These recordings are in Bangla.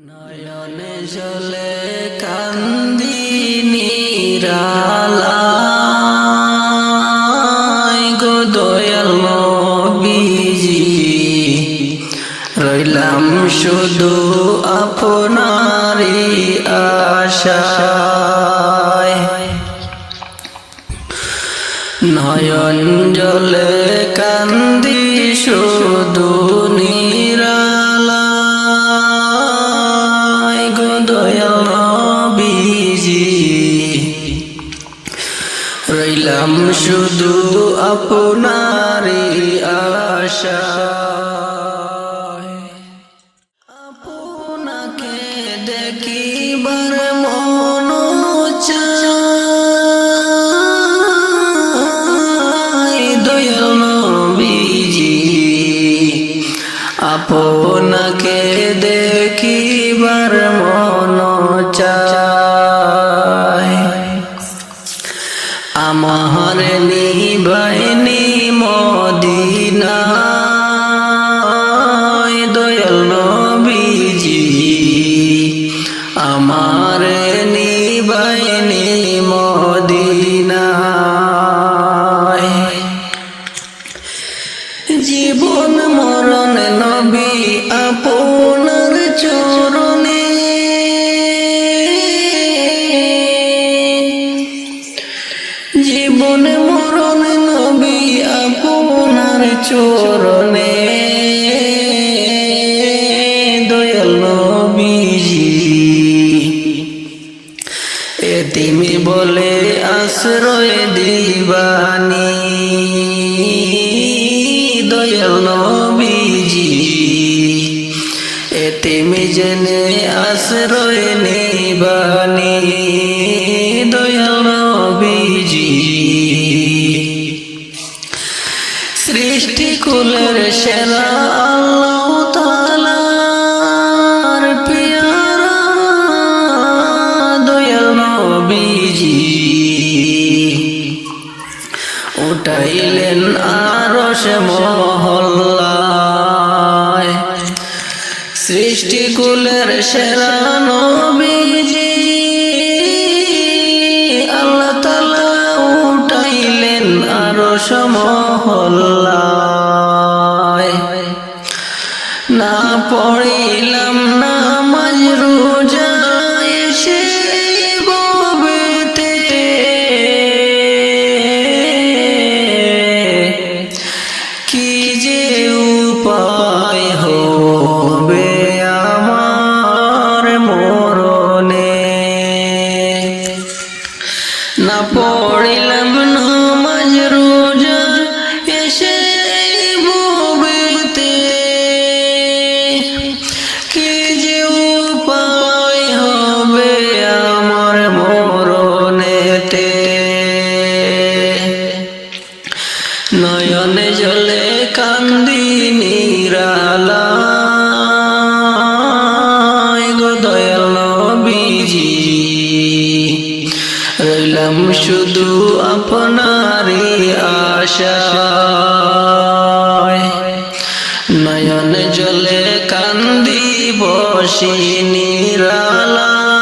নয়নে জলে কান্দি নিরালায় গো দয়াল নবীজি, রইলাম শুধু আপনারই আশায়। নয়ন জলে কান্দি শুধু নিরালায় গো দয়াল নবীজি, রইলাম শুধু আপনারই আশায়। আপনাকে দেখিবার মন চায় দয়াল নবীজি, আপনাকে দেখিবার মন চায়। আমার নিবাইনি মদিনায় দয়াল নবীজি, আমার নিবাইনি মদিনায়। জীবন মরণ নবী আপনার চরণে, জীবন মরণ নবী আপনার চরণে দয়াল নবীজি, এতিম বলে আশ্রয় দিবানি দয়াল নবীজি, এতিম জেনে আশ্রয় নিবানি দয়াল নবীজি। সৃষ্টি কুলের সেরা আল্লাহ তাআলার পিয়ারা দয়াল নবীজি, উঠাইলেন আরশ মহল্লায়। সৃষ্টি কুলের সেরা নবীজি আল্লাহ তাআলা উঠাইলেন আরশ মহল্লায়। না পড়িলাম নামাজ রোজা এসে ববেতে, কি যে উপায় হবে আমার মরণে। না পড়িলাম নামাজ রোজা এসে ববেতে, কি যে উপায় হবে আমার মরণেতে। নয়নে জলে কান্দি নিরালায় গো দয়াল নবীজি, রইলাম শুধু আপনারই আশায়। নয়ন জলে কান্দি বসি নিরালায়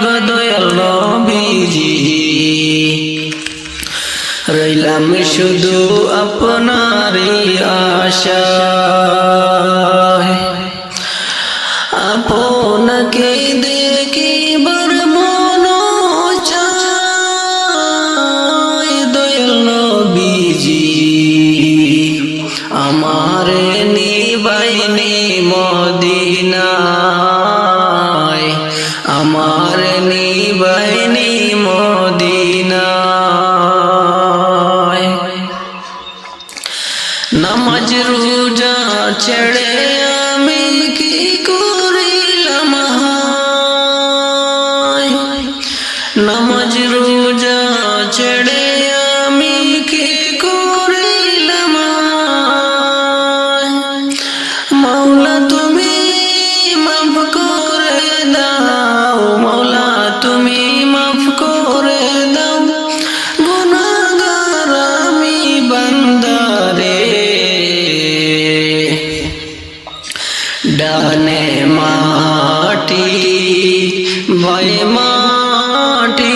গো দয়াল নবীজি, রইলাম শুধু আপনারই আশায়। আপনাকে দেখিবার মন চায় দয়াল নবীজি, আমার নিবাইনি মদিনায়, আমার নিবাইনি মদিনায়। নামাজ রোজা ছেড়ে আমি কি করিলাম হায়, নামাজ রোজা ছেড়ে আমি কি করিলাম হায়। মাওলা তুমি মাফ করে দাও, মাওলা তুমি মাফ করে ডানে মাটি বায়ে মাটি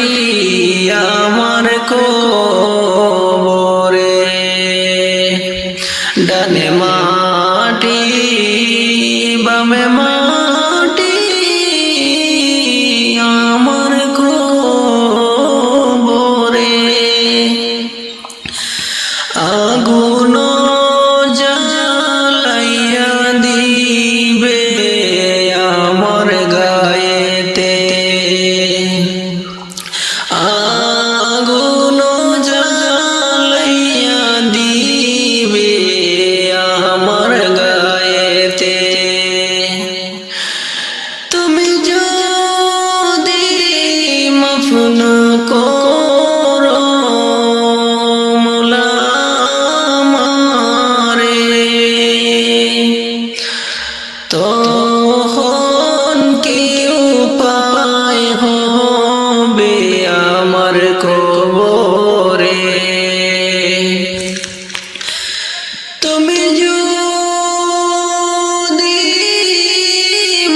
আমার কবরে, ডানে মাটি বামে মাটি আমার কবরে। আগুন জ্বালাইয়া দিবে আমার গায়েতে, আগুন জ্বালাইয়া দিবে আমার গায়েতে। তুমি যদি মাফ না করো মওলা আমারে, তখন কি উপায় হবে আমার কবরে। তুমি যদি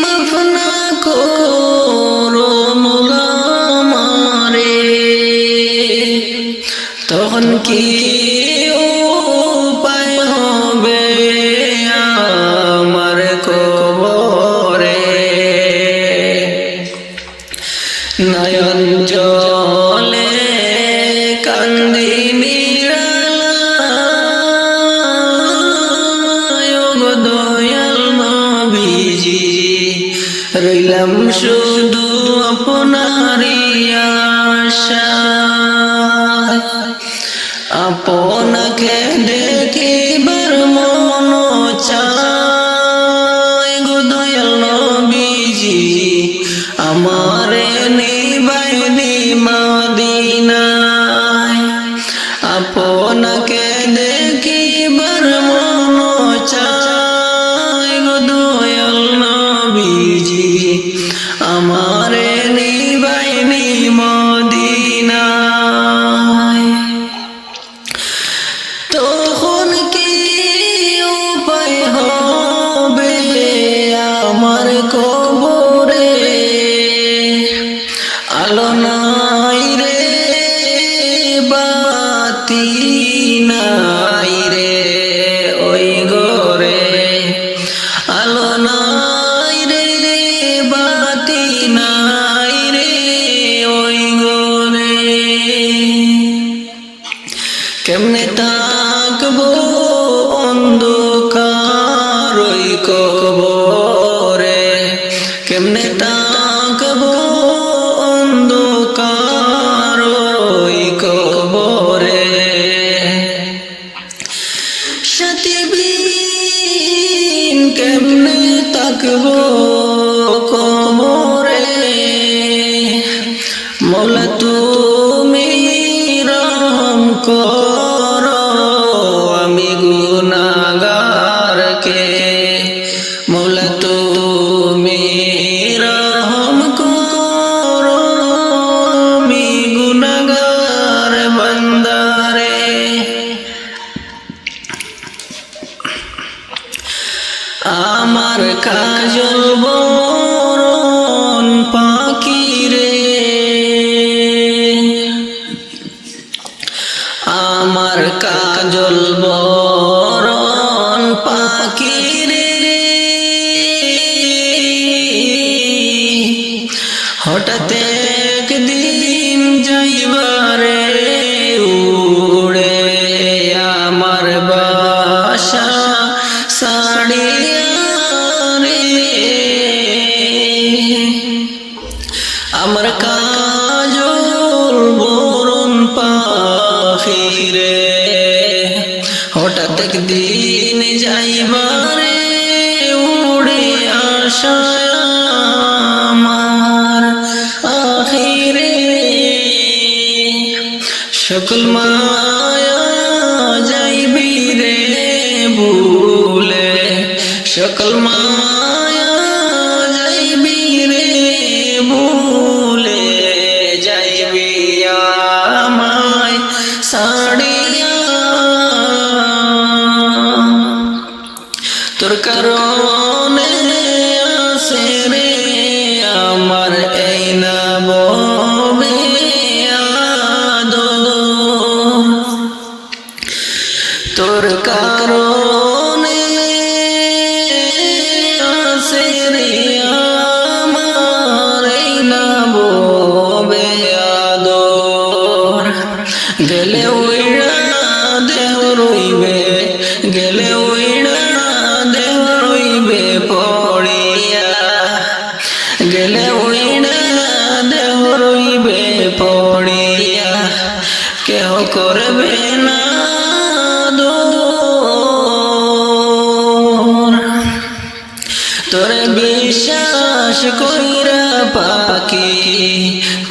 মাফ না করো মওলা আমারে, তখন কি উপায় হবে আমার কবরে। নয়ন জলে কান্দি নিরালায়, ওগো দয়াল নবীজি রইলাম শুধু আপনারই আশায়। আপনাকে দেখিবার মন চায় গো দয়াল নবীজি, আমারে নিবাইনি মদিনায়। আপনাকে দেখিবার মন চায় গো দয়াল নবীজি, আমারে নিবাইনি মদিনায়। তখন কি উপায় হবে আমার কবরে। আলো নাই রে বাতি নাই রে ওই ঘরে, আলো নাই রে বাতি নাই রে ওই ঘরে। কেমনে থাকবো অন্ধকার ওই কবরে, কেমনে থাকবো অন্ধকার ওই কবরে। সাথীবিন কেমনে থাকবো কবরে, মওলা তুমি রহম করো আমি গুনাহগারকে, মওলা তুমি রহম করো আমি গুনাহগার বান্দারে। আমার কাজল বরণ পাখি রে, আমার কাজল বরণ পাখি রে, হঠাৎ একদিন যাইবারে উড়ে আমার বাসা সাড়িয়া রে। আমার কাজল বরণ পাখি রে, হঠাৎ একদিন যাইবারে উড়ে আসা আমার আখিরে। সকল মায়া যাইবি রে ভুলে, সকল মায়া যাইবি রে ভুলে, যাইবি আমায় ছাড়িয়া। তোর কারণে সেরে আমার এই নববে আদর গেলে উইড়া দেহ রইবে গেলে উইড়া দেহ রইবে পড়িয়া গেলে উইড়া দেহ রইবে পড়িয়া কেহ করবে না দূর তোরে বিশ্বাস কইরা পাখি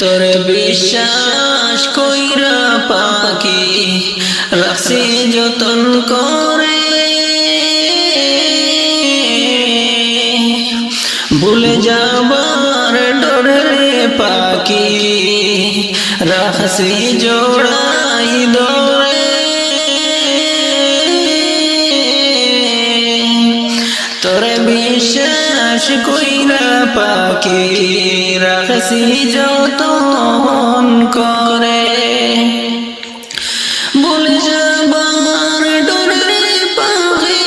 তোরে বিশ্বাস কইরা পাখি রাখছি যতন করে ভুলে যাবার ডরে পাখি রাখছি জোড়াই দরে তোরে বিশ্বাস কইরা পাখি রাখছি যতন করে ভুলে যাবার ডরে পাখি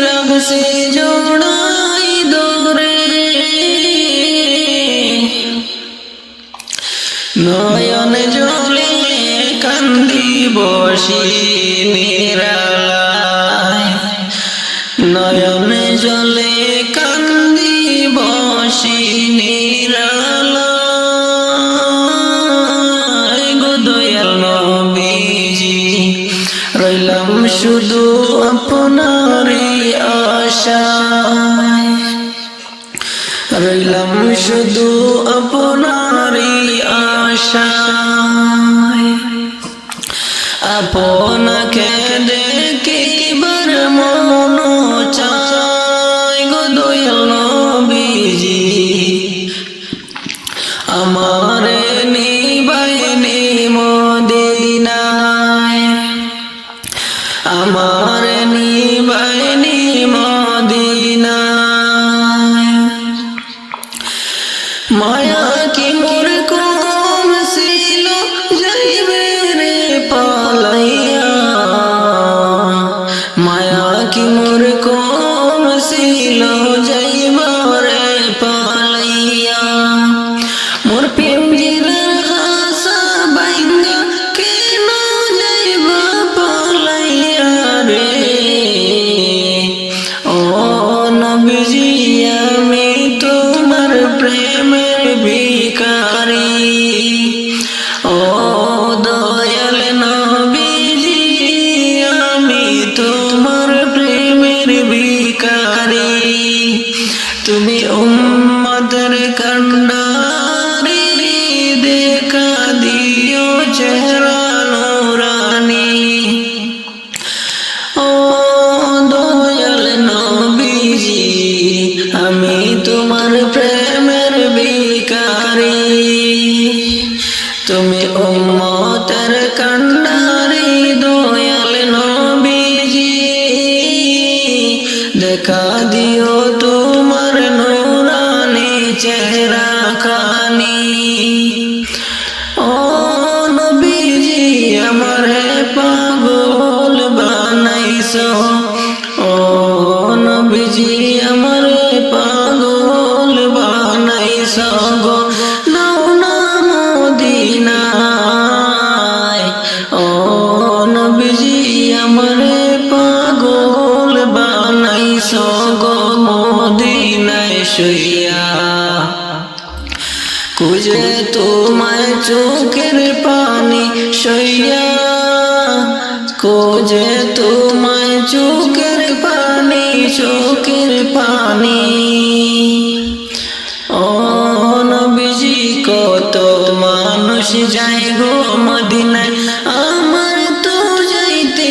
রাখছি জোড়াই দরে নয়নে জলে কান্দি বসি নিরালায় নয়নে জলে কান্দি বসি নিরালায় গো দয়াল নবীজি রইলাম শুধু আপনারই আশায় রইলাম শুধু আপনারই আশায় আপনাকে দেখিবার মন চায় গো দয়াল নবীজি আমারে নিবাইনি মদিনায় আমারে নিবাইনি মদিনায় মায়া কি মোর কম ছিল যাইবে রে পালাইয়া মায়া কি মোর কম ছিল যাইবে রে পালাইয়া মোর প্রেম জিলার হাসা বাইঙ্গা কেন যাইবা পালাইয়া রে ও নবীজি আমি তোমার প্রেমের ভিখারি ও দয়াল নবীজি আমি তোমার প্রেমের ভিখারি তুমি উম্মতের কান্ডারি দেখা দিও চেহারা নূরানি ও দয়াল নবীজি আমি তোমার প্রেমের ভিখারি তুমি উম্মতের কান্ডারি দয়াল নবীজি দেখা দিও তোমার নূরানি চেহারা খানি ও নবীজি আমারে পাগল বানাইছো ও নবীজি আমারে পাগল বানাইছো গো নাও না মদিনায় ও নবীজি আমারে পাগল বানাইছো গো মদিনায় শুইয়া খুঁজে তোমায় চোখের পানি সইয়া খুঁজে তোমায় চোখের পানি ও নবীজি কত মানুষ যায় গো মদিনায় আমার তো যাইতে